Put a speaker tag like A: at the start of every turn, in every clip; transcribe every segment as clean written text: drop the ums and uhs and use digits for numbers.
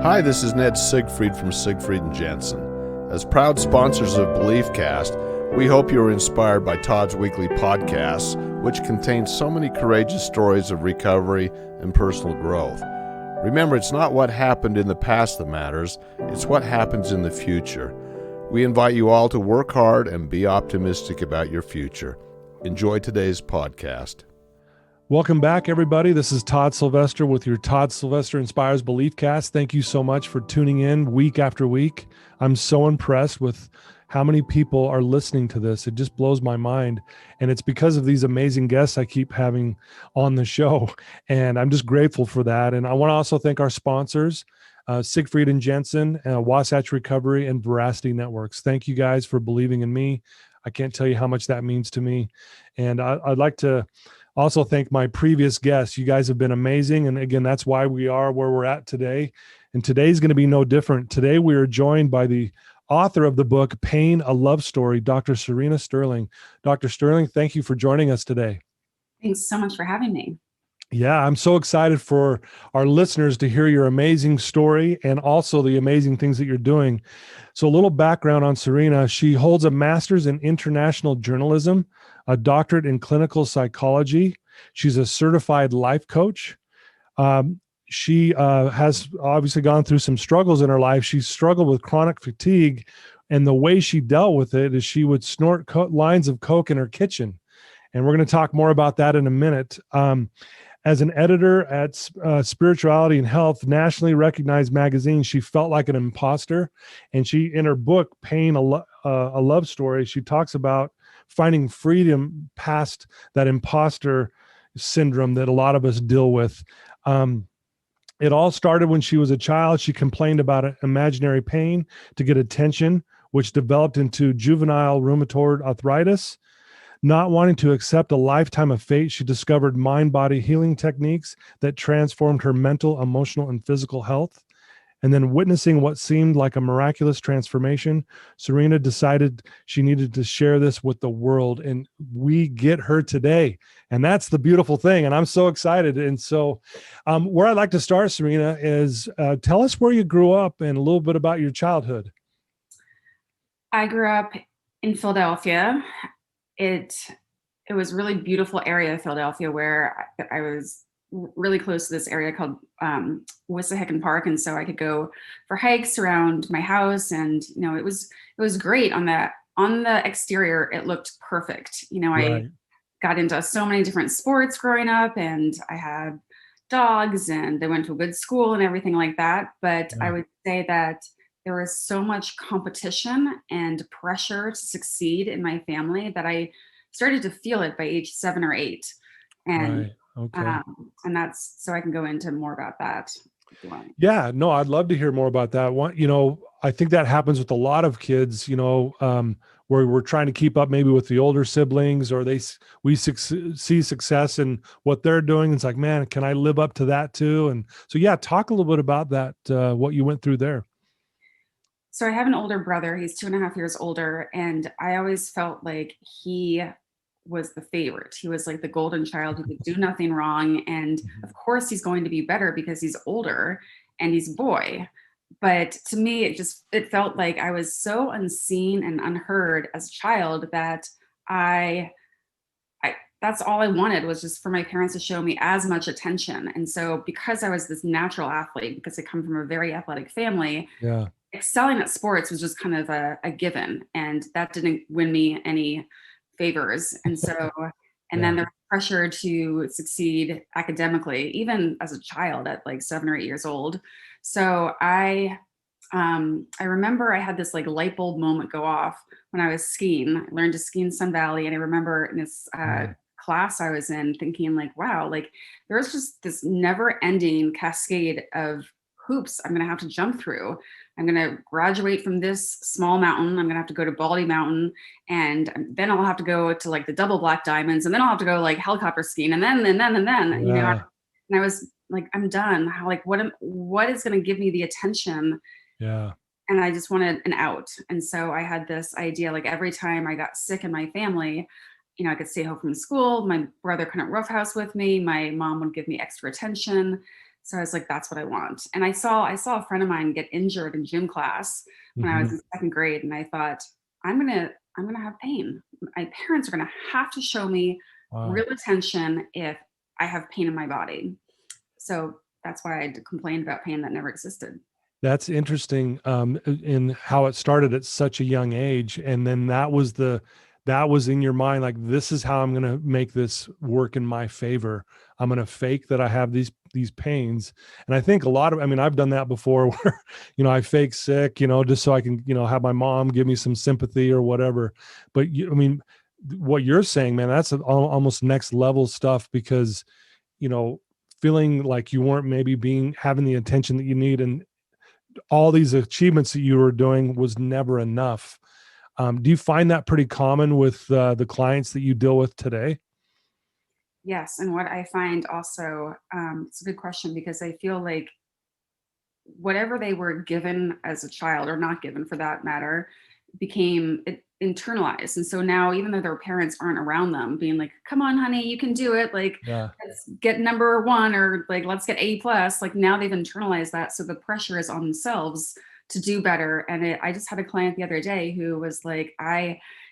A: Hi, this is Ned Siegfried from Siegfried and Jensen. As proud sponsors of BeliefCast, we hope you are inspired by Todd's weekly podcasts, which contain so many courageous stories of recovery and personal growth. Remember, it's not what happened in the past that matters, it's what happens in the future. We invite you all to work hard and be optimistic about your future. Enjoy today's podcast.
B: Welcome back, everybody. This is Todd Sylvester with your Todd Sylvester Inspires BeliefCast. Thank you so much for tuning in week after week. I'm so impressed with how many people are listening to this. It just blows my mind. And it's because of these amazing guests I keep having on the show. And I'm just grateful for that. And I want to also thank our sponsors, Siegfried and Jensen, Wasatch Recovery, and Veracity Networks. Thank you guys for believing in me. I can't tell you how much that means to me. And I'd like to also thank my previous guests. You guys have been amazing. And again, that's why we are where we're at today. And today's going to be no different. Today, we are joined by the author of the book, Pain, A Love Story, Dr. Serena Sterling. Dr. Sterling, thank you for joining us today.
C: Thanks so much for having me.
B: Yeah, I'm so excited for our listeners to hear your amazing story and also the amazing things that you're doing. So a little background on Serena. She holds a master's in international journalism, a doctorate in clinical psychology. She's a certified life coach. She has obviously gone through some struggles in her life. She struggled with chronic fatigue, and the way she dealt with it is she would snort lines of Coke in her kitchen. And we're going to talk more about that in a minute. As an editor at Spirituality and Health, nationally recognized magazine, she felt like an imposter. And she, in her book, Pain, A Love Story, she talks about finding freedom past that imposter syndrome that a lot of us deal with. It all started when she was a child. She complained about imaginary pain to get attention, which developed into juvenile rheumatoid arthritis. Not wanting to accept a lifetime of fate, she discovered mind-body healing techniques that transformed her mental, emotional, and physical health. And then witnessing what seemed like a miraculous transformation, Serena decided she needed to share this with the world, and we get her today. And that's the beautiful thing, and I'm so excited. And so where I'd like to start, Serena, is tell us where you grew up and a little bit about your childhood.
C: I grew up in Philadelphia. It was a really beautiful area of Philadelphia where I was really close to this area called Wissahickon Park, and so I could go for hikes around my house, and it was great. On the exterior, it looked perfect.
B: Right.
C: I got into so many different sports growing up, and I had dogs, and they went to a good school and everything like that. But
B: Yeah.
C: I would say that there was so much competition and pressure to succeed in my family that I started to feel it by age 7 or 8. And
B: Right. Okay.
C: and that's so I can go into more about that if you want.
B: Yeah, no, I'd love to hear more about that. I think that happens with a lot of kids, where we're trying to keep up maybe with the older siblings, or we see success in what they're doing. It's like, man, can I live up to that too? And so, yeah, talk a little bit about that, what you went through there.
C: So I have an older brother. He's 2.5 years older, and I always felt like he was the favorite. He was like the golden child who could do nothing wrong. And of course he's going to be better because he's older and he's a boy. But to me, it felt like I was so unseen and unheard as a child that I that's all I wanted, was just for my parents to show me as much attention. And so because I was this natural athlete, because I come from a very athletic family,
B: Yeah.
C: excelling at sports was just kind of a given, and that didn't win me any favors. And so, and then there was pressure to succeed academically, even as a child at like 7 or 8 years old. So I remember I had this like light bulb moment go off when I was skiing. I learned to ski in Sun Valley, and I remember in this class I was in thinking like, wow, like there's just this never ending cascade of hoops I'm going to have to jump through. I'm going to graduate from this small mountain. I'm going to have to go to Baldy Mountain, and then I'll have to go to like the double black diamonds, and then I'll have to go like helicopter skiing, and then,
B: Yeah.
C: And I was like, I'm done. What is going to give me the attention?
B: Yeah.
C: And I just wanted an out. And so I had this idea, like every time I got sick in my family, I could stay home from school. My brother couldn't roughhouse with me. My mom would give me extra attention. So I was like, that's what I want. And I saw a friend of mine get injured in gym class when I was in second grade. And I thought, I'm gonna have pain. My parents are gonna have to show me real
B: Wow.
C: attention if I have pain in my body. So that's why I complained about pain that never existed.
B: That's interesting, in how it started at such a young age, and then that was in your mind, like, this is how I'm going to make this work in my favor. I'm going to fake that I have these pains, and I think a lot of, I mean, I've done that before, where I fake sick, just so I can have my mom give me some sympathy or whatever. But I mean, what you're saying, man, that's almost next level stuff, because you know feeling like you weren't maybe being having the attention that you need, and all these achievements that you were doing was never enough. Do you find that pretty common with the clients that you deal with today?
C: Yes, and what I find also, it's a good question because I feel like whatever they were given as a child, or not given for that matter, became internalized. And so now, even though their parents aren't around them, being like, "Come on, honey, you can do it. Like,
B: Yeah,
C: let's get number one, or like, let's get A plus." Like now they've internalized that, so the pressure is on themselves to do better. And I just had a client the other day who was like,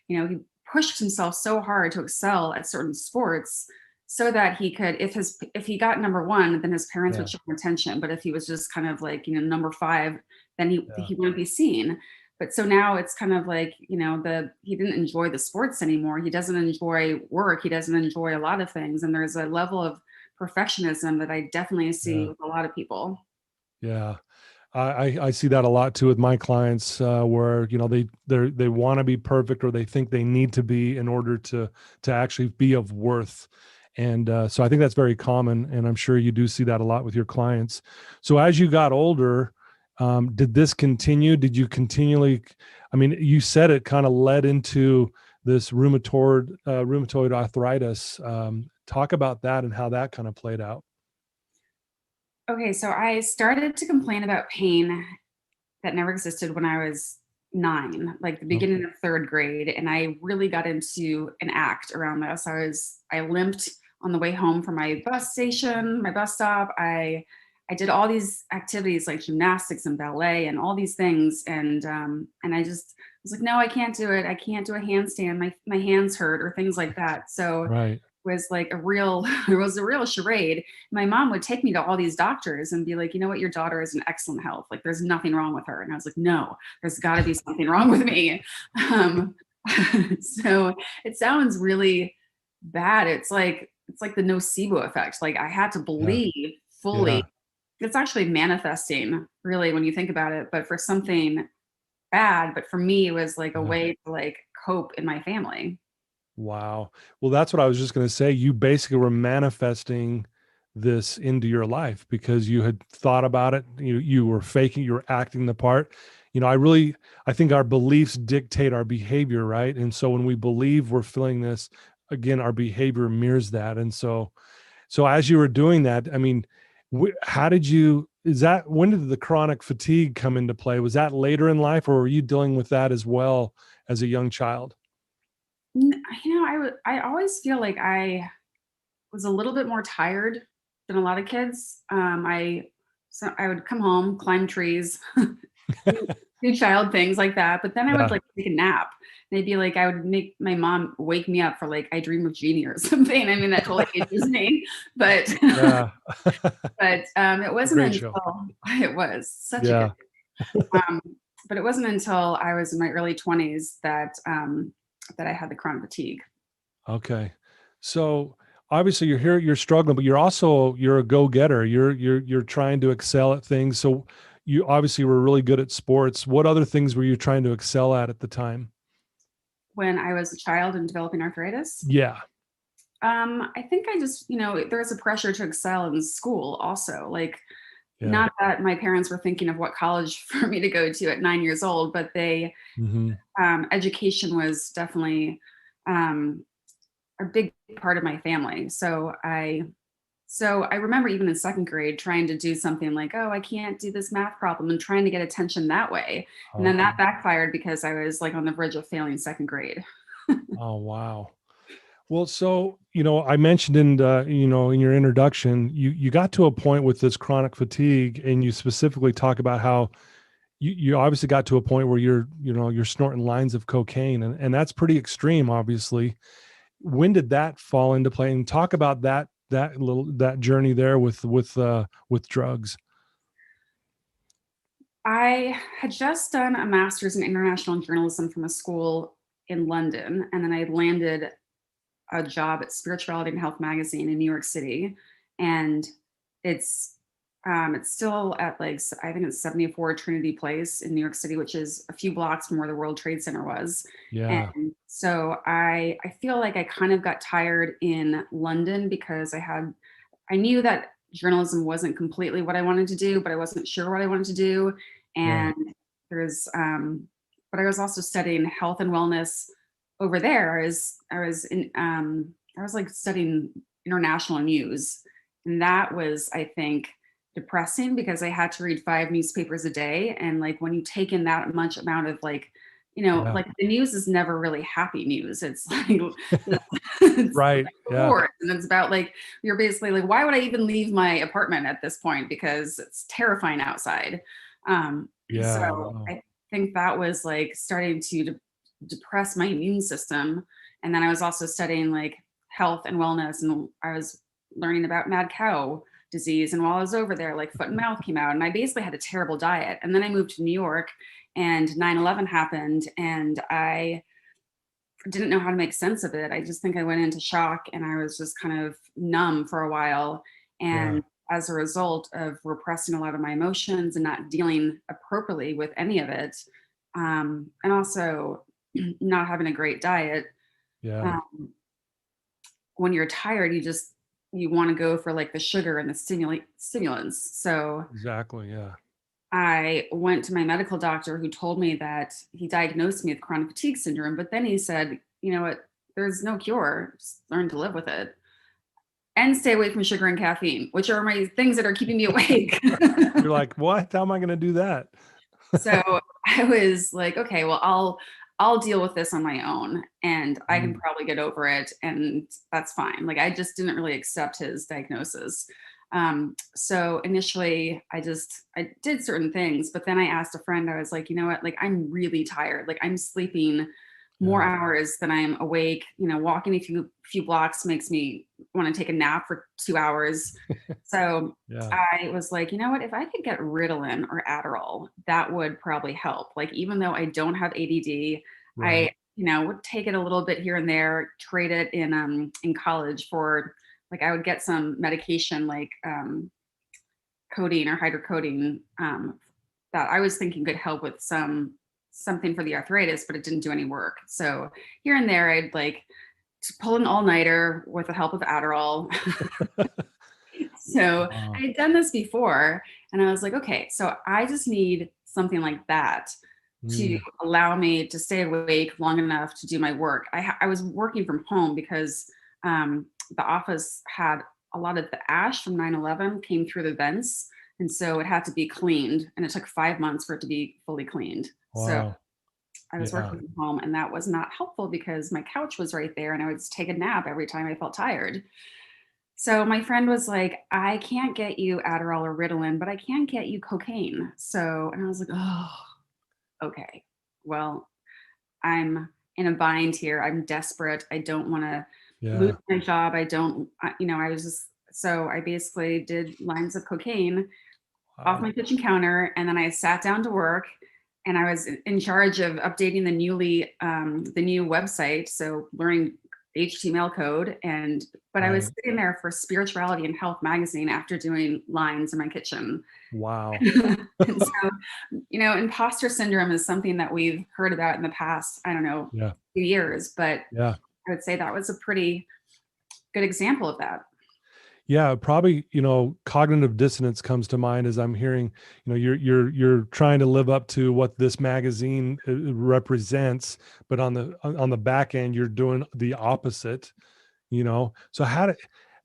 C: he pushed himself so hard to excel at certain sports so that he could, if he got number one, then his parents would
B: yeah,
C: show him attention. But if he was just kind of like, number five, then
B: yeah,
C: he wouldn't be seen. But so now it's kind of like, he didn't enjoy the sports anymore. He doesn't enjoy work. He doesn't enjoy a lot of things. And there's a level of perfectionism that I definitely see
B: yeah,
C: with a lot of people.
B: yeah. I see that a lot too with my clients, where they want to be perfect, or they think they need to be in order to actually be of worth. And so I think that's very common, and I'm sure you do see that a lot with your clients. So as you got older, did this continue? Did you continually? I mean, you said it kind of led into this rheumatoid arthritis. Talk about that and how that kind of played out.
C: Okay, so I started to complain about pain that never existed when I was 9, like the beginning
B: Okay.
C: of 3rd grade, and I really got into an act around this. I limped on the way home from my bus station, my bus stop. I did all these activities like gymnastics and ballet and all these things, and I just was like, no, I can't do it. I can't do a handstand. My hands hurt, or things like that. So
B: Right.
C: was like a real it was a real charade. My mom would take me to all these doctors and be like, you know what, your daughter is in excellent health. Like there's nothing wrong with her. And I was like, no, there's got to be something wrong with me. Um, so it sounds really bad. It's like the nocebo effect. Like I had to
B: Yeah.
C: believe fully.
B: Yeah.
C: It's actually manifesting, really, when you think about it, but for something bad. But for me, it was like a
B: Yeah.
C: way to like cope in my family.
B: Wow. Well, that's what I was just going to say. You basically were manifesting this into your life because you had thought about it. You were faking, you were acting the part. I think our beliefs dictate our behavior, right? And so when we believe we're feeling this, again, our behavior mirrors that. And so as you were doing that, I mean, how did you, is that, when did the chronic fatigue come into play? Was that later in life, or were you dealing with that as well as a young child?
C: I always feel like I was a little bit more tired than a lot of kids. I would come home, climb trees, do child things like that, but then I would
B: Yeah.
C: like take a nap. And they'd be like, I would make my mom wake me up for like I Dream of Jeannie or something. I mean, that totally ages me, but
B: Yeah.
C: it
B: A
C: wasn't
B: great show.
C: until it was such a good.
B: Yeah.
C: Um, but it wasn't until I was in my early 20s that I had the chronic fatigue.
B: Okay. So obviously you're here, you're struggling, but you're a go-getter. You're trying to excel at things. So you obviously were really good at sports. What other things were you trying to excel at the time?
C: When I was a child and developing arthritis,
B: Yeah.
C: I think I just, there was a pressure to excel in school also. Like,
B: Yeah.
C: not that my parents were thinking of what college for me to go to at 9 years old, but
B: Hmm.
C: education was definitely um, a big part of my family. So I remember even in second grade trying to do something like, oh, I can't do this math problem, and trying to get attention that way. And then
B: Okay.
C: that backfired because I was like on the verge of failing second grade.
B: Oh, wow. Well, so, I mentioned in in your introduction, you got to a point with this chronic fatigue, and you specifically talk about how you obviously got to a point where you're snorting lines of cocaine, and that's pretty extreme, obviously. When did that fall into play? And talk about that journey there with drugs.
C: I had just done a master's in international journalism from a school in London, and then I landed a job at Spirituality and Health magazine in New York City, and it's it's still at like I think it's 74 Trinity Place in New York City, which is a few blocks from where the World Trade Center was.
B: Yeah.
C: And so I feel like I kind of got tired in London because I knew that journalism wasn't completely what I wanted to do, but I wasn't sure what I wanted to do.
B: Yeah.
C: And there's but I was also studying health and wellness over there. I was like studying international news, and that was, I think, depressing because I had to read 5 newspapers a day. And like when you take in that much amount of like,
B: Yeah.
C: like the news is never really happy news. It's like it's
B: Right. Yeah.
C: wars, and it's about like you're basically like, why would I even leave my apartment at this point? Because it's terrifying outside.
B: Yeah.
C: So
B: Wow.
C: I think that was like starting to depress my immune system. And then I was also studying like health and wellness, and I was learning about mad cow disease. And while I was over there, like foot and mouth came out, and I basically had a terrible diet. And then I moved to New York, and 9/11 happened, and I didn't know how to make sense of it. I just think I went into shock, and I was just kind of numb for a while.
B: Yeah.
C: And as a result of repressing a lot of my emotions and not dealing appropriately with any of it, and also not having a great diet,
B: Yeah.
C: um, when you're tired, you want to go for like the sugar and the stimulants. So
B: Exactly. Yeah.
C: I went to my medical doctor, who told me that he diagnosed me with chronic fatigue syndrome, but then he said, you know what, there's no cure, just learn to live with it and stay away from sugar and caffeine, which are my things that are keeping me awake.
B: You're like, what? How am I going to do that?
C: So I was like, okay, well, I'll deal with this on my own, and I can
B: Mm.
C: probably get over it, and that's fine. Like I just didn't really accept his diagnosis. So initially I did certain things, but then I asked a friend, I was like, you know what, like I'm really tired. Like I'm sleeping more
B: Yeah.
C: hours than I'm awake. Walking a few blocks makes me want to take a nap for 2 hours. So
B: Yeah.
C: I was like, you know what, if I could get Ritalin or Adderall, that would probably help. Like even though I don't have ADD,
B: Right.
C: I would take it a little bit here and there, trade it in college for like I would get some medication like codeine or hydrocodone, that I was thinking could help with something for the arthritis, but it didn't do any work. So here and there, I'd like to pull an all-nighter with the help of Adderall. So I
B: Wow.
C: had done this before, and I was like, okay, so I just need something like that to
B: Mm.
C: allow me to stay awake long enough to do my work. I was working from home because the office had a lot of the ash from 9/11 came through the vents. And so it had to be cleaned, and it took 5 months for it to be fully cleaned. So
B: Wow.
C: I was
B: Yeah.
C: working from home, and that was not helpful because my couch was right there, and I would just take a nap every time I felt tired. So my friend was like, I can't get you Adderall or Ritalin, but I can get you cocaine. So, and I was like, oh, okay. Well, I'm in a bind here. I'm desperate. I don't want to lose
B: Yeah.
C: my job. I don't, I was just, so I basically did lines of cocaine off
B: Wow.
C: my kitchen counter. And then I sat down to work, and I was in charge of updating the new website. So learning HTML code. But I was
B: Right.
C: sitting there for Spirituality and Health magazine after doing lines in my kitchen.
B: Wow.
C: And so, imposter syndrome is something that we've heard about in the past, I don't know,
B: Yeah.
C: few years, but
B: Yeah.
C: I would say that was a pretty good example of that.
B: Yeah, probably, cognitive dissonance comes to mind as I'm hearing, you're trying to live up to what this magazine represents, but on the back end, you're doing the opposite. So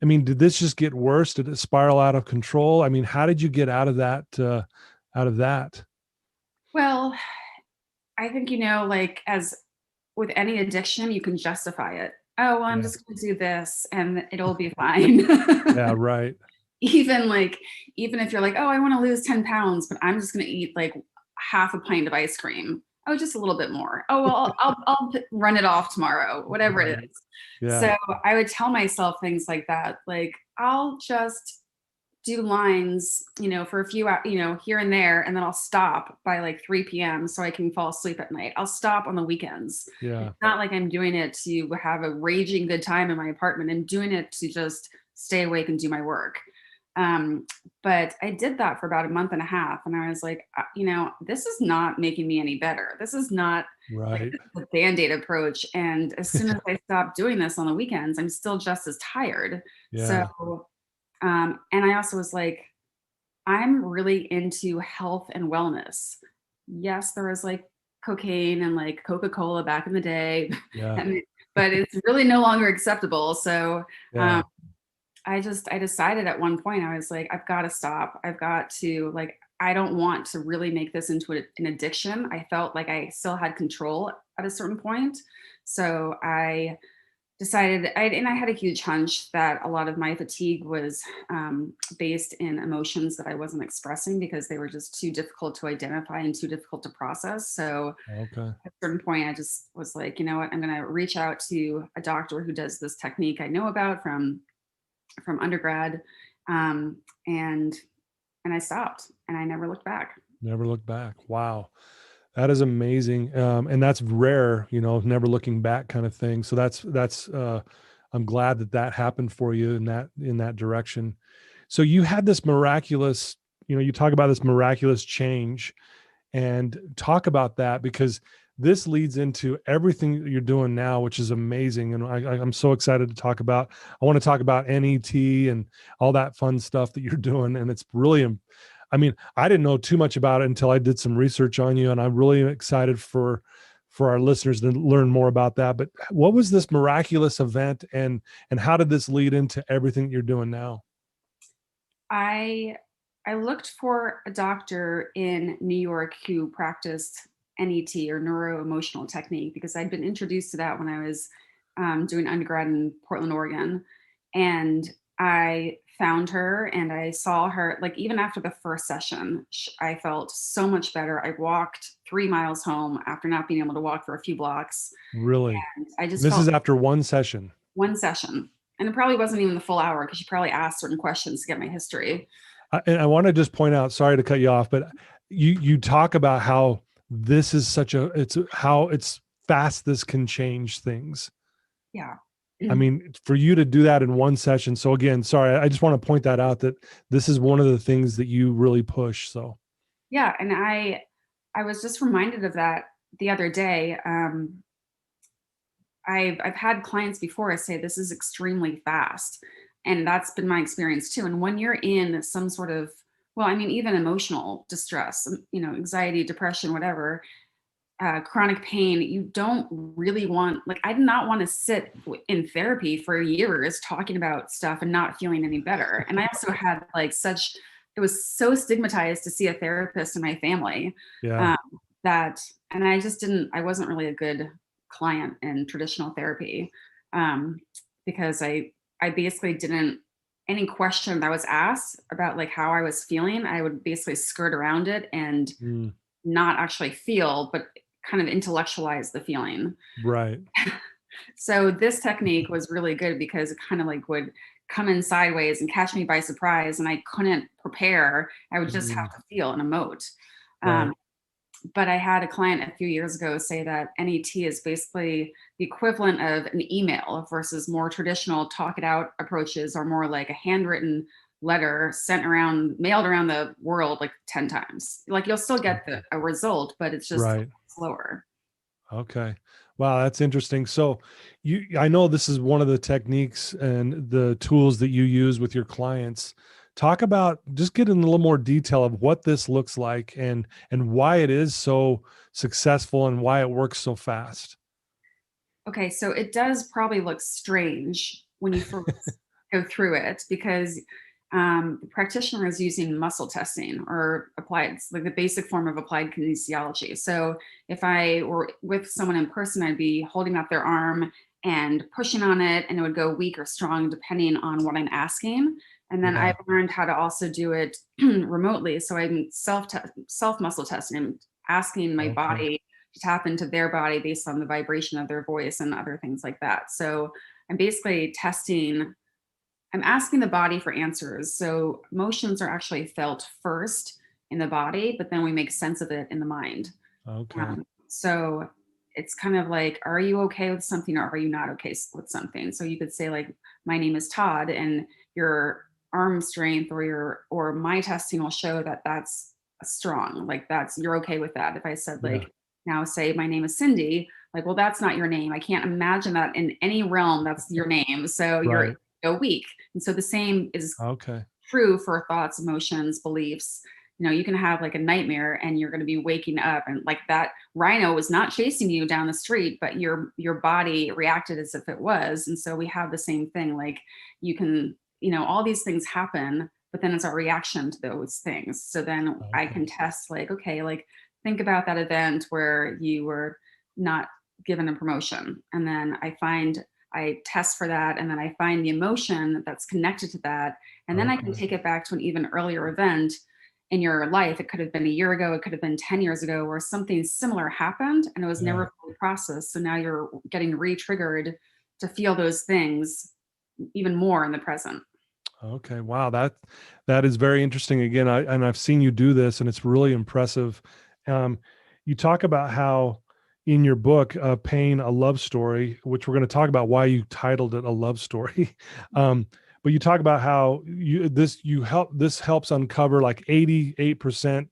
B: did this just get worse? Did it spiral out of control? I mean, how did you get out of that, out of that?
C: Well, I think, like as with any addiction, you can justify it. oh, well, I'm
B: Yeah.
C: just going to do this and it'll be fine.
B: Yeah. Right.
C: Even like, even if you're like, oh, I want to lose 10 pounds, but I'm just going to eat like half a pint of ice cream. Oh, just a little bit more. Oh, well, I'll run it off tomorrow, whatever it
B: Right.
C: is.
B: Yeah.
C: So I would tell myself things like that. Like, I'll just do lines, for a few, here and there, and then I'll stop by like 3 p.m. so I can fall asleep at night. I'll stop on the weekends.
B: Yeah.
C: It's not like I'm doing it to have a raging good time in my apartment. I'm doing it to just stay awake and do my work. Um, but I did that for about a month and a half, and I was like, this is not making me any better. This is not like
B: Right.
C: the Band-Aid approach. And as soon as I stopped doing this on the weekends, I'm still just as tired.
B: Yeah.
C: So, and I also was like, I'm really into health and wellness. Yes, there was like cocaine and like Coca-Cola back in the day,
B: Yeah.
C: but it's really no longer acceptable. So,
B: Yeah.
C: I decided at one point, I was like, I've got to stop. I've got to, like, I don't want to really make this into an addiction. I felt like I still had control at a certain point. So I decided, and I had a huge hunch that a lot of my fatigue was based in emotions that I wasn't expressing because they were just too difficult to identify and too difficult to process. So
B: Okay.
C: at a certain point, I just was like, you know what, I'm going to reach out to a doctor who does this technique I know about from undergrad, um, and I stopped, and I never looked back.
B: Never look back. Wow. That is amazing. And that's rare, never looking back kind of thing. So I'm glad that that happened for you in that direction. So you had this miraculous, you talk about this miraculous change, and talk about that, because this leads into everything that you're doing now, which is amazing. And I'm so excited to talk about. I want to talk about NET and all that fun stuff that you're doing. And it's really, I mean, I didn't know too much about it until I did some research on you, and I'm really excited for our listeners to learn more about that. But what was this miraculous event, and how did this lead into everything that you're doing now?
C: I I looked for a doctor in New York who practiced NET or neuro emotional technique because I'd been introduced to that when I was doing undergrad in Portland, Oregon, and I found her and I saw her. Like, even after the first session, I felt so much better. I walked 3 miles home after not being able to walk for a few blocks,
B: Really?
C: and I just
B: This is
C: felt
B: after one session.
C: one session. And it probably wasn't even the full hour because she probably asked certain questions to get my history.
B: And I want to just point out, sorry to cut you off, but you talk about how this is how it's fast this can change things.
C: Yeah.
B: I mean, for you to do that in one session. So again, sorry, I just want to point that out, that this is one of the things that you really push. So
C: Yeah, and I was just reminded of that the other day. I've had clients before say this is extremely fast, and that's been my experience too. And when you're in some sort of, well, I mean, even emotional distress, anxiety, depression, whatever, chronic pain, you don't really want, like, I did not want to sit in therapy for years talking about stuff and not feeling any better. And I also had like it was so stigmatized to see a therapist in my family,
B: yeah,
C: um, that, and I wasn't really a good client in traditional therapy, um, because I basically didn't, any question that was asked about like how I was feeling, I would basically skirt around it and
B: mm,
C: not actually feel, but kind of intellectualize the feeling.
B: right.
C: So this technique was really good because it kind of like would come in sideways and catch me by surprise, and I couldn't prepare. I would just
B: Mm,
C: have to feel and emote.
B: right.
C: Um, but I had a client a few years ago say that NET is basically the equivalent of an email versus more traditional talk it out approaches, are more like a handwritten letter mailed around the world like 10 times. Like, you'll still get a result, but it's just
B: Right.
C: slower.
B: Okay. Wow, that's interesting. So I know this is one of the techniques and the tools that you use with your clients. Talk about, just get in a little more detail of what this looks like, and why it is so successful and why it works so fast.
C: Okay, so it does probably look strange when you first go through it because the practitioner is using muscle testing or applied, it's like the basic form of applied kinesiology. So if I were with someone in person, I'd be holding up their arm and pushing on it, and it would go weak or strong depending on what I'm asking. And then I've learned how to also do it remotely. So I'm self muscle testing. I'm asking my body to tap into their body based on the vibration of their voice and other things like that. So I'm basically testing, I'm asking the body for answers. So emotions are actually felt first in the body, but then we make sense of it in the mind.
B: Okay.
C: So it's kind of like, are you okay with something or are you not okay with something? So you could say like, my name is Todd, and your arm strength or my testing will show that that's strong. Like you're okay with that. If I said like, now say my name is Cindy, like, well, that's not your name. I can't imagine that in any realm that's your name. So you're weak. And so the same is true for thoughts, emotions, beliefs. You can have like a nightmare and you're going to be waking up and like that rhino was not chasing you down the street, but your body reacted as if it was. And so we have the same thing. Like you can, all these things happen, but then it's our reaction to those things. So then I can test like, okay, like think about that event where you were not given a promotion. And then I test for that. And then I find the emotion that's connected to that. And then I can take it back to an even earlier event in your life. It could have been a year ago. It could have been 10 years ago where something similar happened and it was never fully processed. So now you're getting re-triggered to feel those things even more in the present.
B: Okay. Wow. That is very interesting. Again, I've seen you do this and it's really impressive. You talk about how in your book, Pain, a Love Story, which we're going to talk about why you titled it A Love Story. But you talk about how this helps uncover like 88%,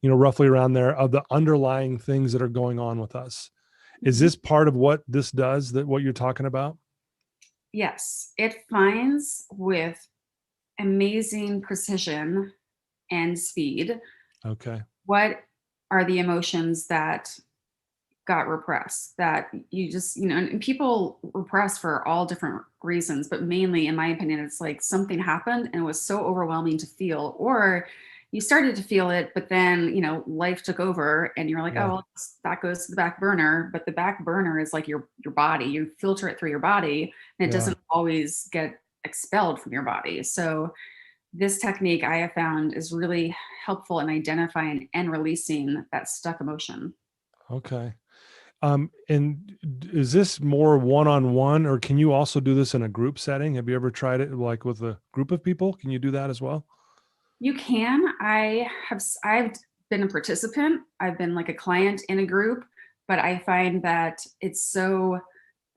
B: roughly around there, of the underlying things that are going on with us. Is this part of what this does, that what you're talking about?
C: Yes, it finds with amazing precision and speed.
B: Okay.
C: What are the emotions that got repressed, that you just, and people repress for all different reasons, but mainly in my opinion, it's like something happened and it was so overwhelming to feel, or you started to feel it, but then, life took over and you're like, oh, well, that goes to the back burner. But the back burner is like your body, you filter it through your body and it doesn't always get expelled from your body. So this technique I have found is really helpful in identifying and releasing that stuck emotion.
B: Okay. And is this more one-on-one, or can you also do this in a group setting? Have you ever tried it like with a group of people? Can you do that as well?
C: You can. I've been a participant. I've been like a client in a group, but I find that it's so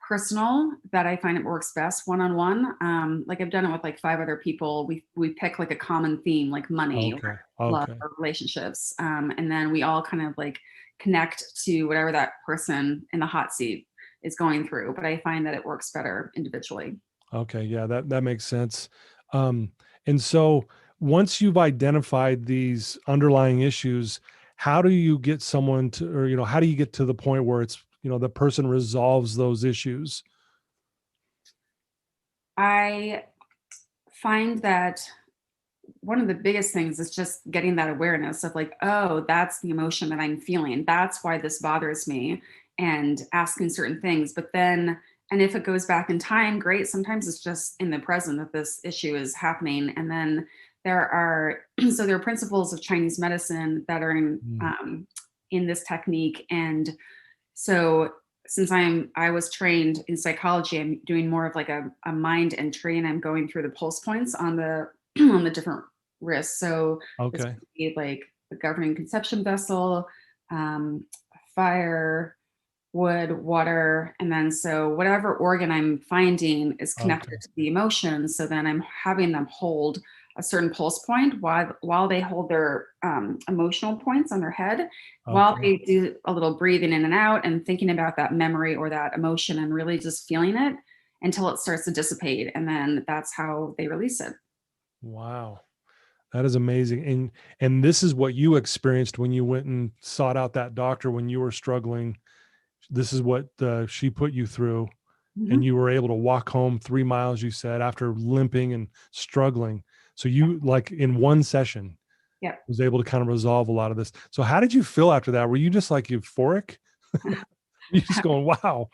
C: personal that I find it works best one-on-one. Like I've done it with like 5 other people. We pick like a common theme, like money or love or relationships. And then we all kind of like connect to whatever that person in the hot seat is going through. But I find that it works better individually.
B: Okay. Yeah, that makes sense. And so once you've identified these underlying issues, how do you get someone to, or, how do you get to the point where it's, the person resolves those issues?
C: I find that one of the biggest things is just getting that awareness of like, oh, that's the emotion that I'm feeling. That's why this bothers me, and asking certain things. But then, and if it goes back in time, great. Sometimes it's just in the present that this issue is happening. And then there are principles of Chinese medicine that are in this technique. And so since I was trained in psychology, I'm doing more of like a mind entry, and I'm going through the pulse points on the on the different wrists. So it's like the governing conception vessel, fire, wood, water, and then so whatever organ I'm finding is connected to the emotion. So then I'm having them hold a certain pulse point while they hold their emotional points on their head, while they do a little breathing in and out and thinking about that memory or that emotion and really just feeling it until it starts to dissipate. And then that's how they release it.
B: Wow. That is amazing. And this is what you experienced when you went and sought out that doctor when you were struggling. This is what she put you through, and you were able to walk home 3 miles, you said, after limping and struggling. So you like in one session was able to kind of resolve a lot of this. So how did you feel after that? Were you just like euphoric? You just going, wow.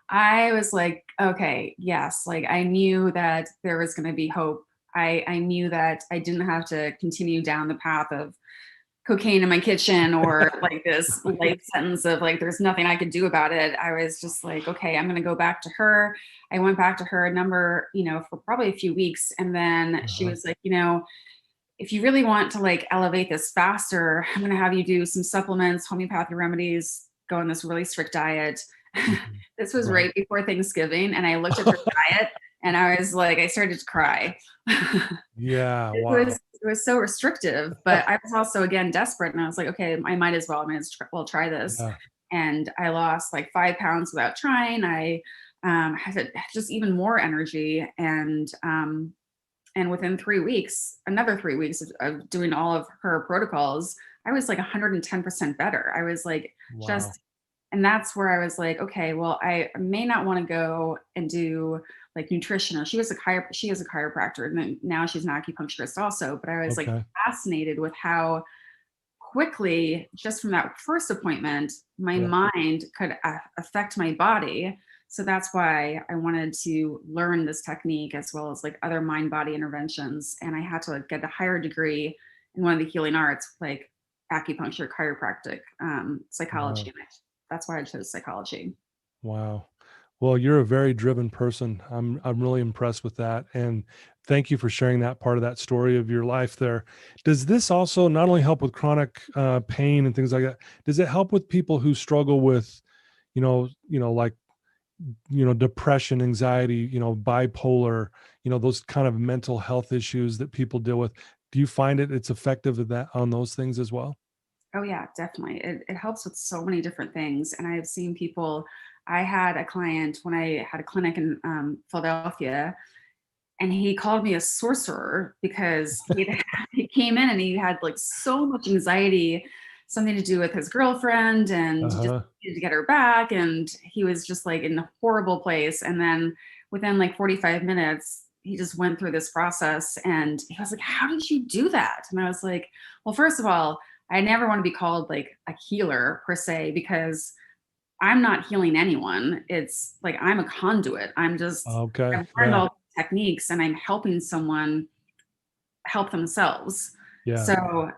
C: I was like, okay, yes, like I knew that there was going to be hope. I knew that I didn't have to continue down the path of cocaine in my kitchen or like this life sentence of like there's nothing I could do about it. I was just like, okay, I'm going to go back to her. I went back to her a number, for probably a few weeks, and then she
B: Uh-huh.
C: was like, if you really want to like elevate this faster, I'm going to have you do some supplements, homeopathic remedies, go on this really strict diet.
B: Mhm.
C: This was
B: Right.
C: right before Thanksgiving, and I looked at her diet and I was like, I started to cry.
B: Yeah.
C: Was
B: Wow.
C: it was so restrictive, but I was also again desperate, and I was like, okay, I might as well try this.
B: Yeah.
C: And I lost like 5 pounds without trying. I had just even more energy, and within 3 weeks, another 3 weeks of doing all of her protocols, I was like 110% better. I was like,
B: Wow.
C: just, and that's where I was like, okay, well, I may not want to go and do like nutrition, or she is a chiropractor, and then now she's an acupuncturist also. But I was like
B: Okay.
C: fascinated with how quickly, just from that first appointment, my
B: Yeah.
C: mind could affect my body. So that's why I wanted to learn this technique as well as like other mind body interventions. And I had to like, get a higher degree in one of the healing arts, like acupuncture, chiropractic, psychology.
B: Wow.
C: And that's why I chose psychology.
B: Wow. Well, you're a very driven person. I'm really impressed with that. And thank you for sharing that part of that story of your life there. Does this also not only help with chronic pain and things like that, does it help with people who struggle with, like, depression, anxiety, bipolar, those kind of mental health issues that people deal with? Do you find it's effective at that on those things as well?
C: Oh yeah, definitely. It helps with so many different things. And I've seen people, I had a client when I had a clinic in Philadelphia, and he called me a sorcerer because he came in and he had like so much anxiety, something to do with his girlfriend, and he just
B: Uh-huh.
C: needed to get her back, and he was just like in a horrible place. And then within like 45 minutes he just went through this process, and he was like, how did you do that? And I was like, well, first of all, I never want to be called like a healer per se, because I'm not healing anyone. It's like I'm a conduit.
B: Okay.
C: I've learned
B: Yeah.
C: all the techniques, and I'm helping someone help themselves.
B: Yeah.
C: So,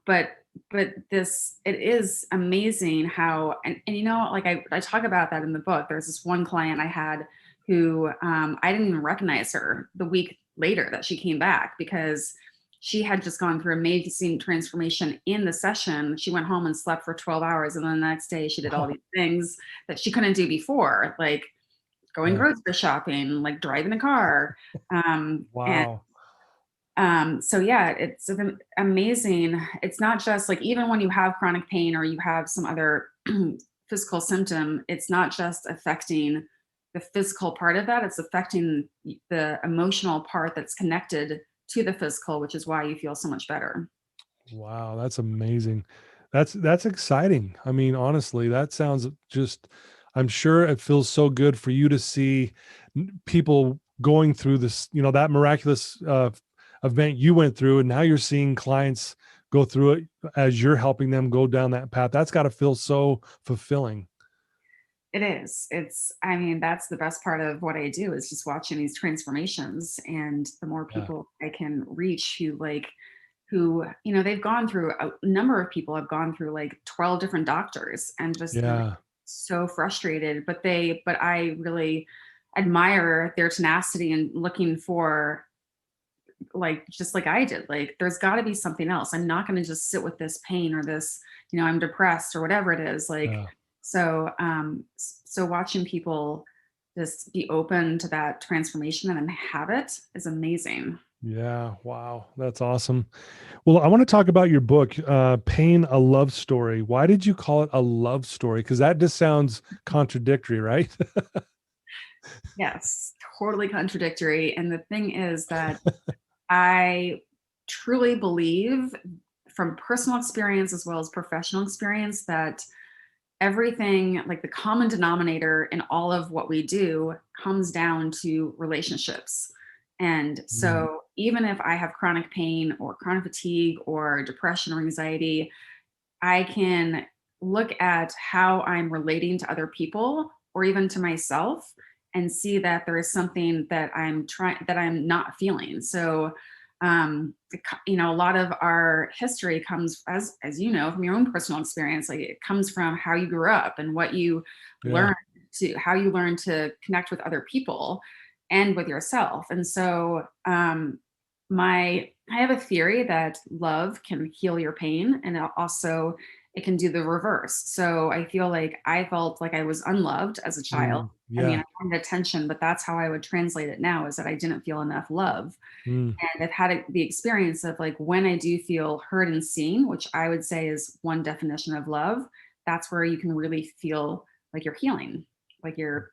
C: but it is amazing how, and like I talk about that in the book. There's this one client I had who I didn't even recognize her the week later that she came back, because she had just gone through amazing transformation in the session. She went home and slept for 12 hours. And then the next day she did all these things that she couldn't do before, like going
B: Yeah.
C: grocery shopping, like driving a car. And
B: Wow.
C: so yeah, it's amazing. It's not just like, even when you have chronic pain or you have some other physical symptom, it's not just affecting the physical part of that, it's affecting the emotional part that's connected to the physical, which is why you feel so much better.
B: Wow, that's amazing. That's exciting. I mean, honestly, that sounds just, I'm sure it feels so good for you to see people going through this, that miraculous event you went through, and now you're seeing clients go through it as you're helping them go down that path. That's got to feel so fulfilling.
C: It is. I mean, that's the best part of what I do, is just watching these transformations. And the more
B: Yeah.
C: people I can reach who they've gone through, a number of people have gone through like 12 different doctors, and just they're
B: Yeah.
C: so frustrated, but I really admire their tenacity and looking for, like, just like I did, like, there's got to be something else. I'm not going to just sit with this pain, or this, I'm depressed or whatever it is. Like,
B: Yeah.
C: so watching people just be open to that transformation and then have it is amazing.
B: Yeah. Wow. That's awesome. Well, I want to talk about your book, Pain, a Love Story. Why did you call it a love story? Because that just sounds contradictory, right?
C: Yes, totally contradictory. And the thing is that I truly believe, from personal experience as well as professional experience, that everything, like the common denominator in all of what we do, comes down to relationships. And
B: Mm,
C: so even if I have chronic pain or chronic fatigue or depression or anxiety, I can look at how I'm relating to other people or even to myself, and see that there is something that I'm not feeling. So, a lot of our history comes, as you know, from your own personal experience. Like, it comes from how you grew up and what you
B: Yeah.
C: learned how you learn to connect with other people and with yourself. And so, I have a theory that love can heal your pain, and also it can do the reverse. So I feel like I felt like I was unloved as a child. I mean,
B: Yeah.
C: I wanted attention, but that's how I would translate it now, is that I didn't feel enough love.
B: Mm.
C: And I've had the experience of, like, when I do feel heard and seen, which I would say is one definition of love, that's where you can really feel like you're healing, like you're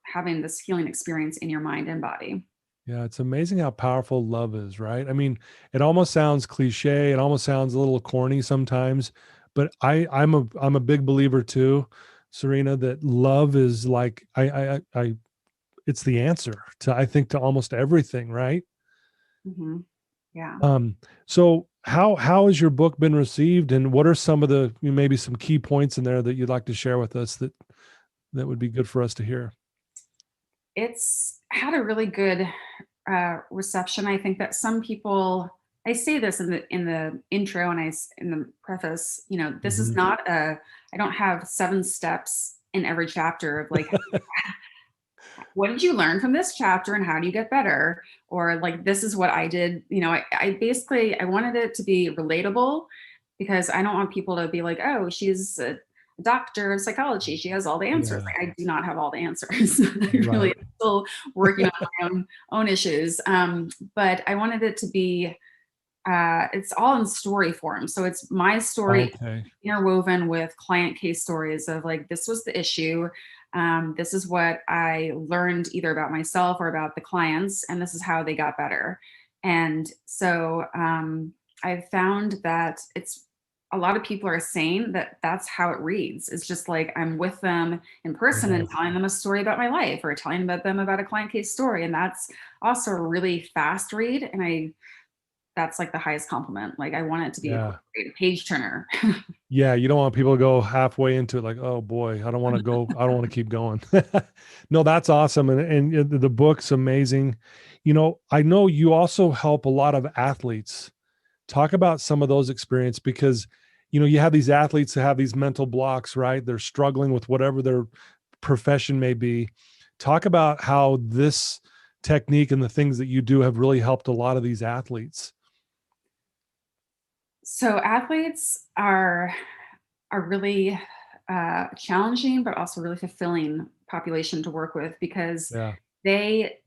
C: having this healing experience in your mind and body.
B: Yeah, it's amazing how powerful love is, right? I mean, it almost sounds cliche, it almost sounds a little corny sometimes, but I'm a big believer too, Serena, that love is like it's the answer to, I think, to almost everything, right?
C: Hmm. Yeah.
B: Um, so how has your book been received, and what are some of the, maybe some key points in there that you'd like to share with us that would be good for us to hear?
C: It's had a really good reception. I think that some people, I say this in the intro, and in the preface, this is
B: Mhm.
C: not I don't have 7 steps in every chapter of, like, what did you learn from this chapter and how do you get better? Or, like, this is what I did. I basically, I wanted it to be relatable, because I don't want people to be like, oh, she's a doctor of psychology, she has all the answers.
B: Yeah,
C: Like, I do not have all the answers. I really
B: right.
C: am still working on my own issues. But I wanted it to be, it's all in story form. So it's my story
B: Okay.
C: interwoven with client case stories of, like, this was the issue. This is what I learned either about myself or about the clients, and this is how they got better. And so, I found that it's a lot of people are saying that that's how it reads. It's just like I'm with them in person
B: Yeah.
C: and telling them a story about my life, or telling about them about a client case story. And that's also a really fast read. And that's like the highest compliment. Like, I want it to be a quick
B: Yeah.
C: read, a page turner.
B: Yeah, you don't want people to go halfway into it like, oh boy, I don't want to go, I don't want to keep going. No, that's awesome. And the book's amazing. I know you also help a lot of athletes. Talk about some of those experience, because you have these athletes that have these mental blocks, right? They're struggling with whatever their profession may be. Talk about how this technique and the things that you do have really helped a lot of these athletes.
C: So athletes are really challenging, but also really fulfilling population to work with, because
B: Yeah.
C: they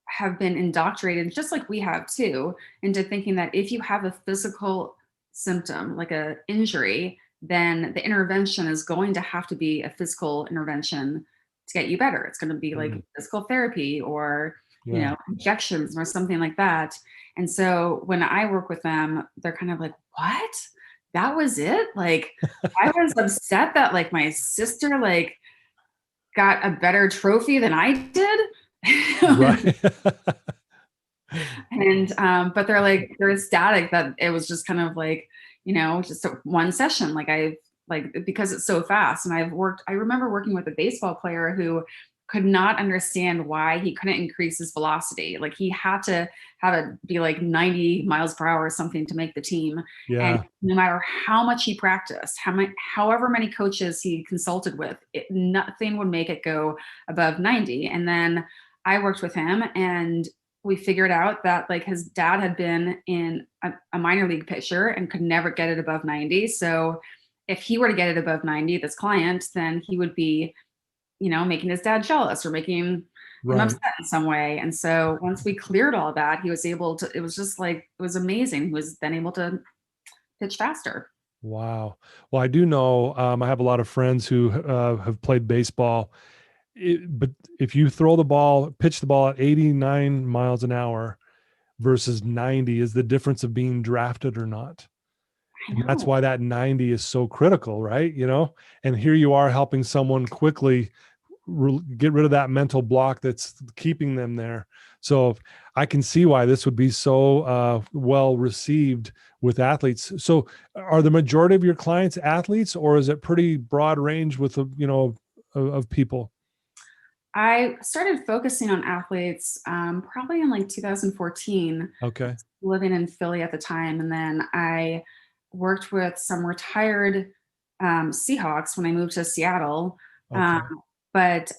C: have been indoctrinated, just like we have too, into thinking that if you have a physical symptom, like a injury, then the intervention is going to have to be a physical intervention to get you better. It's going to be like
B: Mm,
C: physical therapy, or
B: yeah.
C: injections or something like that. And so when I work with them, they're kind of like, what? That was it? Like, I was upset that, like, my sister, like, got a better trophy than I did.
B: Right.
C: And but they're ecstatic that it was just kind of like, just one session. Because it's so fast. And I remember working with a baseball player who could not understand why he couldn't increase his velocity. Like, he had to have it be like 90 miles per hour or something to make the team. And
B: Yeah.
C: no matter how much he practiced, however many coaches he consulted with, nothing would make it go above 90. And then I worked with him, and we figured out that, like, his dad had been in a minor league pitcher and could never get it above 90. So if he were to get it above 90, this client, then he would be, making his dad jealous or making him
B: Right.
C: upset in some way. And so once we cleared all that, he was able to, it was just like, it was amazing. He was then able to pitch faster.
B: Wow. Well, I do know, I have a lot of friends who have played baseball. But if you pitch the ball at 89 miles an hour versus 90, is the difference of being drafted or not.
C: I
B: And that's
C: know.
B: why that 90 is so critical, right? And here you are helping someone quickly get rid of that mental block that's keeping them there. So I can see why this would be so well received with athletes. So are the majority of your clients athletes, or is it pretty broad range with of people?
C: I started focusing on athletes probably in like 2014,
B: Okay.
C: living in Philly at the time. And then I worked with some retired Seahawks when I moved to Seattle. Um,
B: Okay.
C: but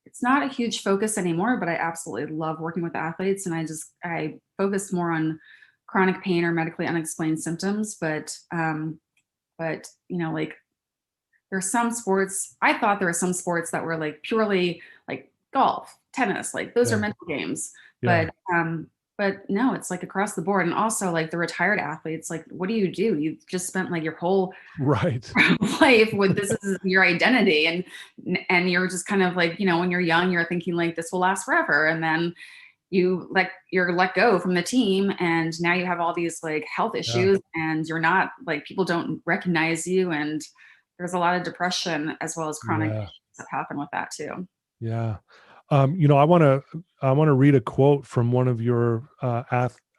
C: it's not a huge focus anymore, but I absolutely love working with athletes. And I focus more on chronic pain or medically unexplained symptoms. But like there's some sports, I thought there were some sports that were like purely like golf, tennis, like those are
B: Yeah.
C: mental games.
B: Yeah.
C: But no, it's like across the board. And also like the retired athletes, like what do? You've just spent like your whole
B: Right.
C: life with this is your identity. And you're just kind of like, when you're young, you're thinking like this will last forever. And then you're let go from the team, and now you have all these like health
B: Yeah.
C: issues, and you're not like, people don't recognize you, and there's a lot of depression as well as chronic
B: Yeah.
C: issues that happen with that too.
B: Yeah. I want to read a quote from one of your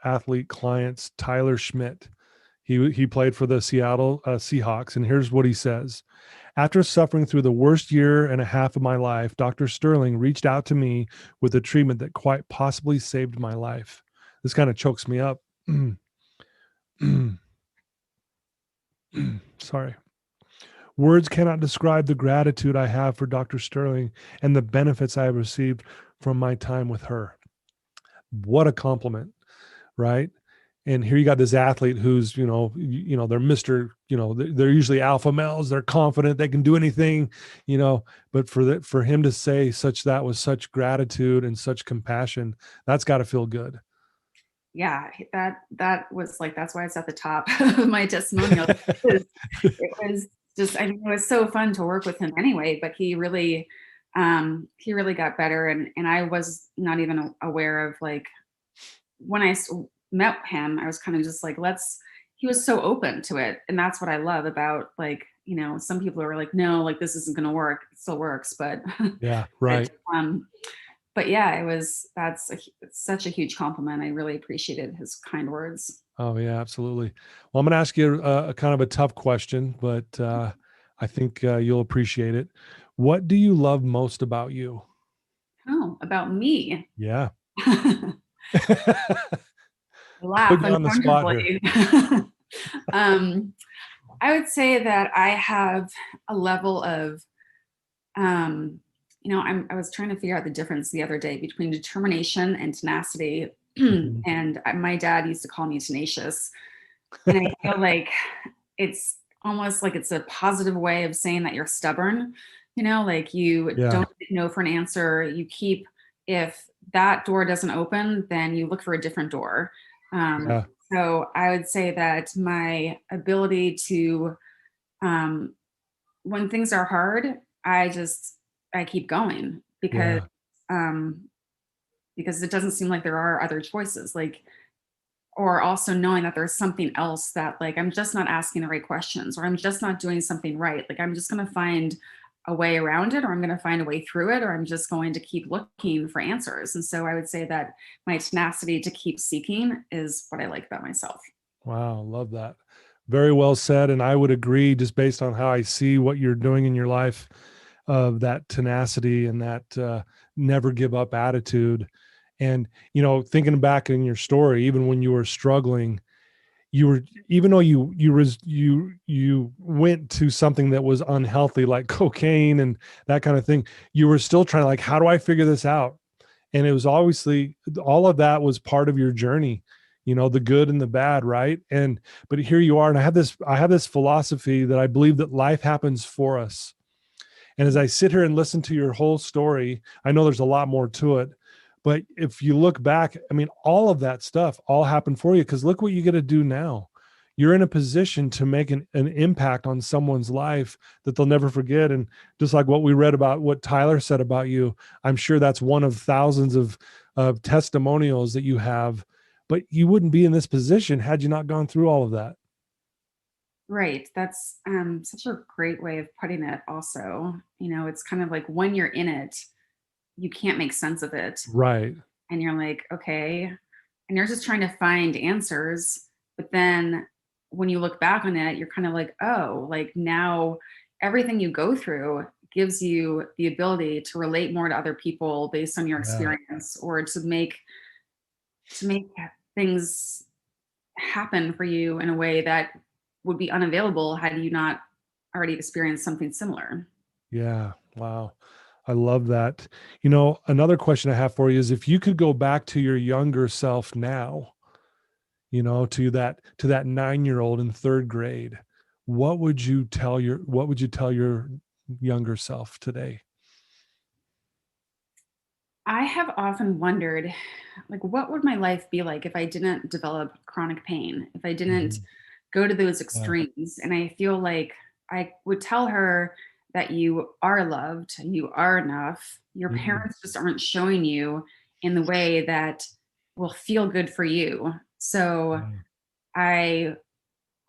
B: athlete clients, Tyler Schmidt. He played for the Seattle Seahawks, and here's what he says: "After suffering through the worst year and a half of my life, Dr. Sterling reached out to me with a treatment that quite possibly saved my life." This kind of chokes me up. Sorry. "Words cannot describe the gratitude I have for Dr. Sterling and the benefits I have received from my time with her." What a compliment, right? And here you got this athlete who's, they're Mr., they're usually alpha males, they're confident, they can do anything, but for him to say that with such gratitude and such compassion, that's got to feel good.
C: Yeah, that was like, that's why it's at the top of my testimonial. It was just, I mean, it was so fun to work with him anyway, but he really got better. And I was not even aware of like, when met him, I was kind of just like, he was so open to it. And that's what I love about like, some people are like, no, like this isn't going to work. It still works. But,
B: Yeah,
C: but,
B: right.
C: but yeah, it's such a huge compliment. I really appreciated his kind words.
B: Oh yeah, absolutely. Well, I'm going to ask you a kind of a tough question, but I think you'll appreciate it. What do you love most about you?
C: Oh, about me.
B: Yeah.
C: Laugh
B: Put you on the spot here.
C: uncomfortably. um, I would say that I have a level of, I was trying to figure out the difference the other day between determination and tenacity.
B: Mhm.
C: And my dad used to call me tenacious. And I feel like it's almost like it's a positive way of saying that you're stubborn, like you
B: Yeah.
C: don't know for an answer. If that door doesn't open, then you look for a different door. Um,
B: Yeah.
C: so I would say that my ability to, um, when things are hard, I keep going
B: Yeah.
C: um, because it doesn't seem like there are other choices. Like, or also knowing that there's something else, that like I'm just not asking the right questions, or I'm just not doing something right. Like I'm just going to find a way around it, or I'm going to find a way through it, or I'm just going to keep looking for answers. And so I would say that my tenacity to keep seeking is what I like about myself.
B: Wow. Love that. Very well said. And I would agree, just based on how I see what you're doing in your life, of that tenacity and that never give up attitude. And, thinking back in your story, even when you were struggling, you were, even though you went to something that was unhealthy, like cocaine and that kind of thing, you were still trying to, like, how do I figure this out? And it was obviously, all of that was part of your journey, the good and the bad, right? But here you are. And I have this philosophy that I believe that life happens for us. And as I sit here and listen to your whole story, I know there's a lot more to it. But if you look back, I mean, all of that stuff all happened for you, because look what you get to do now. You're in a position to make an impact on someone's life that they'll never forget. And just like what we read about, what Tyler said about you, I'm sure that's one of thousands of testimonials that you have. But you wouldn't be in this position had you not gone through all of that.
C: Right. That's such a great way of putting it also. It's kind of like when you're in it, you can't make sense of it.
B: Right.
C: And you're like, okay. And you're just trying to find answers. But then when you look back on it, you're kind of like, oh, like now everything you go through gives you the ability to relate more to other people based on your
B: Yeah.
C: experience, or to make things happen for you in a way that would be unavailable had you not already experienced something similar.
B: Yeah. Wow. I love that. Another question I have for you is, if you could go back to your younger self now, to that 9-year-old in third grade, what would you tell your younger self today?
C: I have often wondered, like, what would my life be like if I didn't develop chronic pain, if I didn't
B: Mhm.
C: go to those
B: Yeah.
C: extremes? And I feel like I would tell her that you are loved, you are enough. Your
B: Mhm.
C: parents just aren't showing you in the way that will feel good for you. So
B: Yeah.
C: I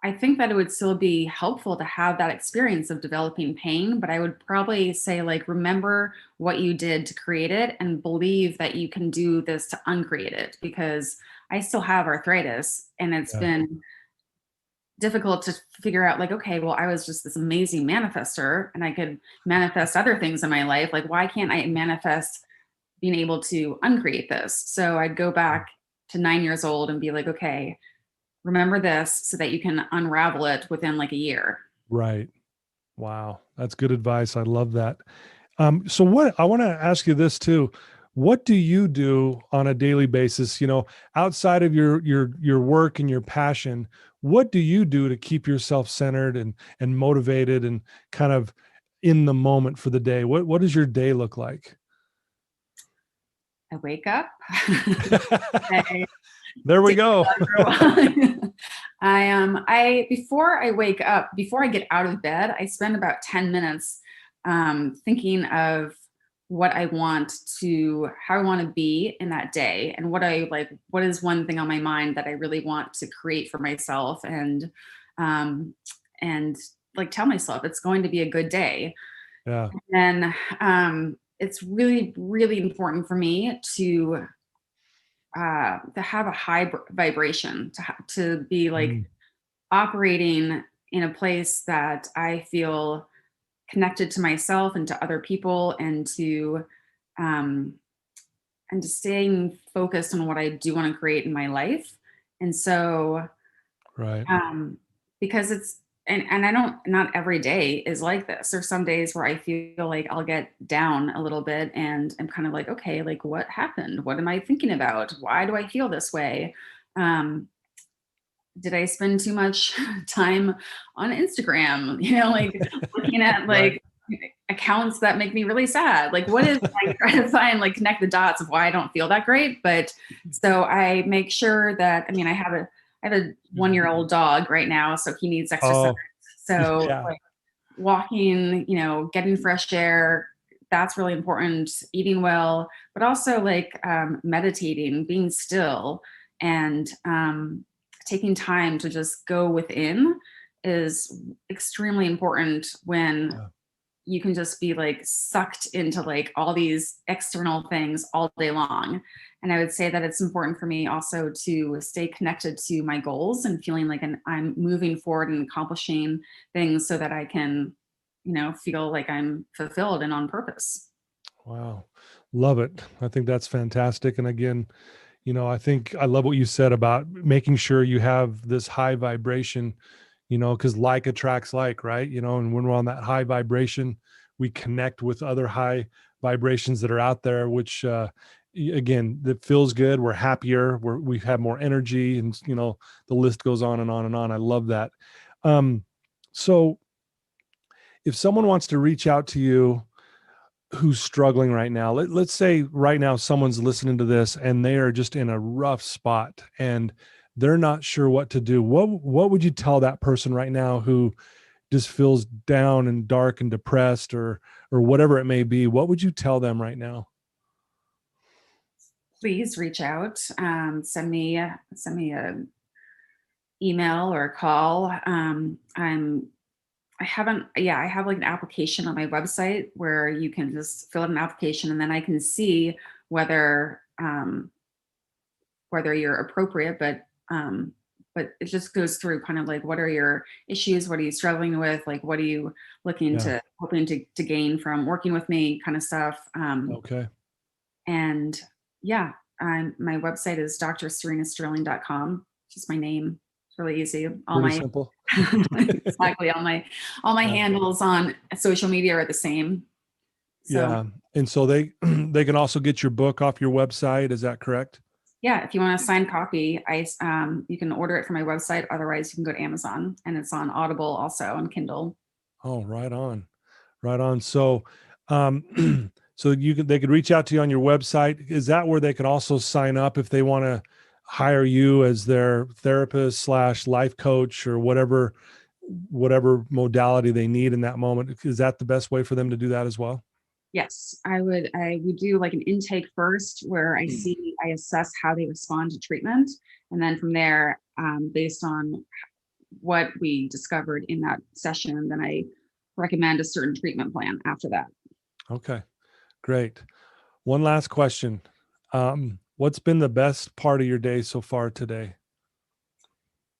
C: I think that it would still be helpful to have that experience of developing pain, but I would probably say, like, remember what you did to create it and believe that you can do this to uncreate it, because I still have arthritis and it's
B: Yeah.
C: been difficult to figure out, like, okay, well, I was just this amazing manifester and I could manifest other things in my life. Like, why can't I manifest being able to uncreate this? So I'd go back to 9 years old and be like, okay, remember this so that you can unravel it within like a year.
B: Right. Wow. That's good advice. I love that. So what I want to ask you this too. What do you do on a daily basis, outside of your work and your passion? What do you do to keep yourself centered and motivated and kind of in the moment for the day? What does your day look like?
C: I wake up. I
B: There we
C: take
B: go.
C: my dog for a walk. I before I wake up, before I get out of bed, I spend about 10 minutes thinking of how I want to be in that day, and what is one thing on my mind that I really want to create for myself, um, and like tell myself it's going to be a good day.
B: Yeah.
C: And it's really, really important for me to have a high vibration, to be like
B: Mm.
C: operating in a place that I feel connected to myself and to other people, um, and to staying focused on what I do want to create in my life. And so
B: Right.
C: um, because and I don't, not every day is like this. There's some days where I feel like I'll get down a little bit and I'm kind of like, okay, like what happened? What am I thinking about? Why do I feel this way? Um, did I spend too much time on Instagram? Like looking at
B: Right.
C: like accounts that make me really sad. Like what is I try to find, like, connect the dots of why I don't feel that great. But so I make sure that, I mean, I have a 1-year-old dog right now, so he needs exercise.
B: Oh,
C: So
B: yeah.
C: like walking, getting fresh air, that's really important. Eating well, but also like meditating, being still, and taking time to just go within is extremely important when
B: Yeah.
C: you can just be like sucked into like all these external things all day long. And I would say that it's important for me also to stay connected to my goals and feeling like I'm moving forward and accomplishing things so that I can, feel like I'm fulfilled and on purpose.
B: Wow. Love it. I think that's fantastic. And again, I think I love what you said about making sure you have this high vibration, because like attracts like, right? And when we're on that high vibration, we connect with other high vibrations that are out there, which, again, that feels good. We're happier. We have more energy, and the list goes on and on and on. I love that. So, if someone wants to reach out to you who's struggling right now, let's say right now someone's listening to this and they are just in a rough spot and they're not sure what to do, what would you tell that person right now who just feels down and dark and depressed, or whatever it may be? What would you tell them right now?
C: Please reach out. Send me a email or a call. I haven't, yeah, I have like an application on my website where you can just fill out an application and then I can see whether, whether you're appropriate, but but it just goes through kind of like, what are your issues? What are you struggling with? Like, what are you hoping to gain from working with me, kind of stuff.
B: Okay.
C: And yeah, my website is drserenasterling.com. Just my name. It's really easy.
B: Pretty simple.
C: Exactly. All my handles on social media are the same. So,
B: yeah. And so they can also get your book off your website. Is that correct?
C: yeah, if you want a signed copy, you can order it from my website. Otherwise, you can go to Amazon, and it's on Audible also on Kindle.
B: Oh, right on. Right on. So, so they could reach out to you on your website. Is that where they can also sign up if they want to hire you as their therapist / life coach or whatever modality they need in that moment? Is that the best way for them to do that as well?
C: Yes, I would do like an intake first where I assess how they respond to treatment. And then from there, based on what we discovered in that session, then I recommend a certain treatment plan after that.
B: Okay, great. One last question. What's been the best part of your day so far today?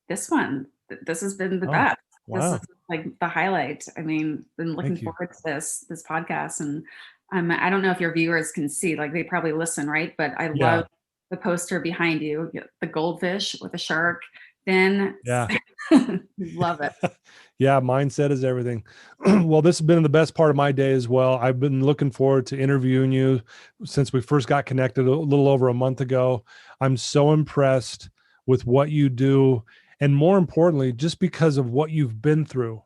C: This has been the best. Wow. This is like the highlight. I mean, been looking forward to this podcast. And I don't know if your viewers can see, like they probably listen, right? But I love the poster behind you, the goldfish with a shark fin.
B: Yeah.
C: Love it.
B: Yeah, mindset is everything. Well, this has been the best part of my day as well. I've been looking forward to interviewing you since we first got connected a little over a month ago. I'm so impressed with what you do. And more importantly, just because of what you've been through.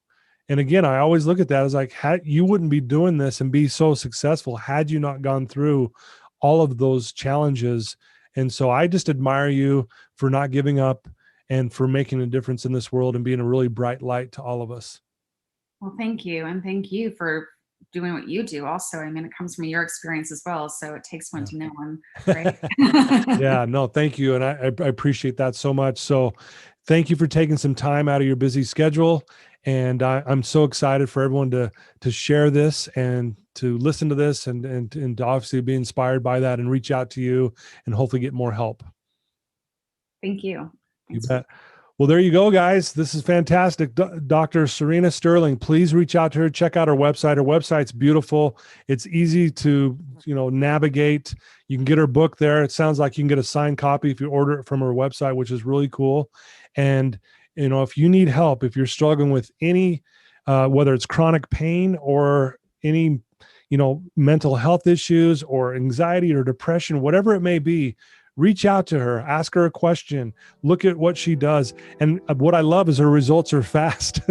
B: And again, I always look at that as like, you wouldn't be doing this and be so successful had you not gone through all of those challenges. And so I just admire you for not giving up and for making a difference in this world and being a really bright light to all of us.
C: Well, thank you. And thank you for doing what you do also. I mean, it comes from your experience as well. So it takes one to know one, right?
B: Yeah, no, thank you. And I appreciate that so much. So thank you for taking some time out of your busy schedule. And I'm so excited for everyone to share this and to listen to this and obviously be inspired by that and reach out to you and hopefully get more help.
C: Thank you.
B: Thanks. You bet. Well, there you go, guys. This is fantastic. Dr. Serena Sterling, please reach out to her. Check out her website. Her website's beautiful. It's easy to, navigate. You can get her book there. It sounds like you can get a signed copy if you order it from her website, which is really cool. And, if you need help, if you're struggling with any, whether it's chronic pain or any, mental health issues or anxiety or depression, whatever it may be, reach out to her, ask her a question, look at what she does. And what I love is her results are fast.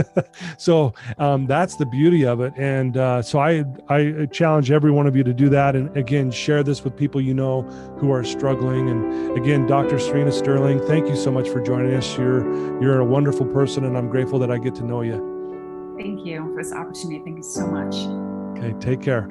B: So that's the beauty of it. And so I challenge every one of you to do that. And again, share this with people who are struggling. And again, Dr. Serena Sterling, thank you so much for joining us. You're a wonderful person, and I'm grateful that I get to know you.
C: Thank you for this opportunity. Thank you so much.
B: Okay, take care.